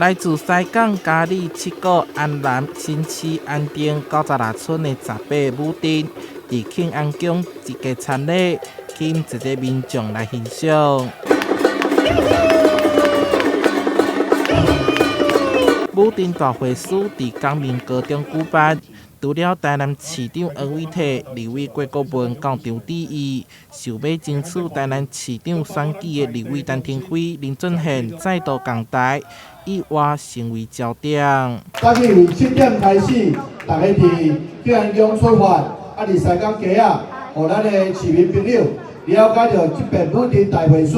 来自西港嘉义七股安南新市安定96村的十八舞阵，伫庆安宫一家参礼，吸引一个民众来欣赏。舞阵大会师伫港民高中举办。除了台南市长黄伟綽、立委郭国文到场致意，想要争取台南市长选举的立委陈廷辉、林俊宪再度同台，意外成为焦点。早起7点开始，大家伫庆安宫出发，伫西港街啊，互咱的市民朋友了解到这边舞阵大会师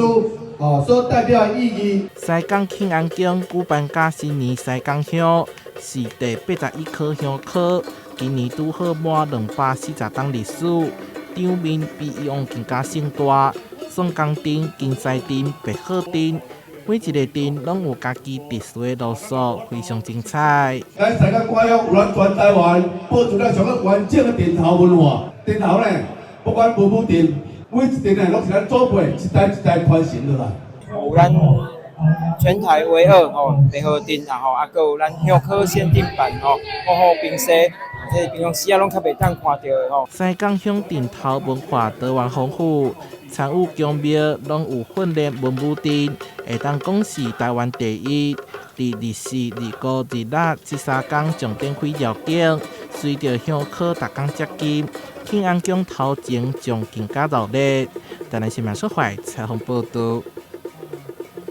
所代表的意义。西港庆安宫举办甲新年西港香是第81颗香科。今年拄好满240档历史，场面比以往更加盛大。宋江镇、金西镇、白鹤镇，每一个镇拢有家己特殊的路数，非常精彩。咱西港歌谣完全台湾保存了上个完整的镇头文化。镇头呢，不管舞阵，每一镇呢拢是咱祖辈一代一代传承落来。有咱全台唯二白鹤镇啊还佫有咱香科限定版好平时。平常时啊，拢较袂当看到的吼。西港乡镇头文化多元丰富，参与宫庙拢有训练文武阵，会当讲是台湾第一。伫24、25、26这3天重点开绕境，随着香科逐天接近，庆安宫头前将更加热闹。台南新闻社会采访报道。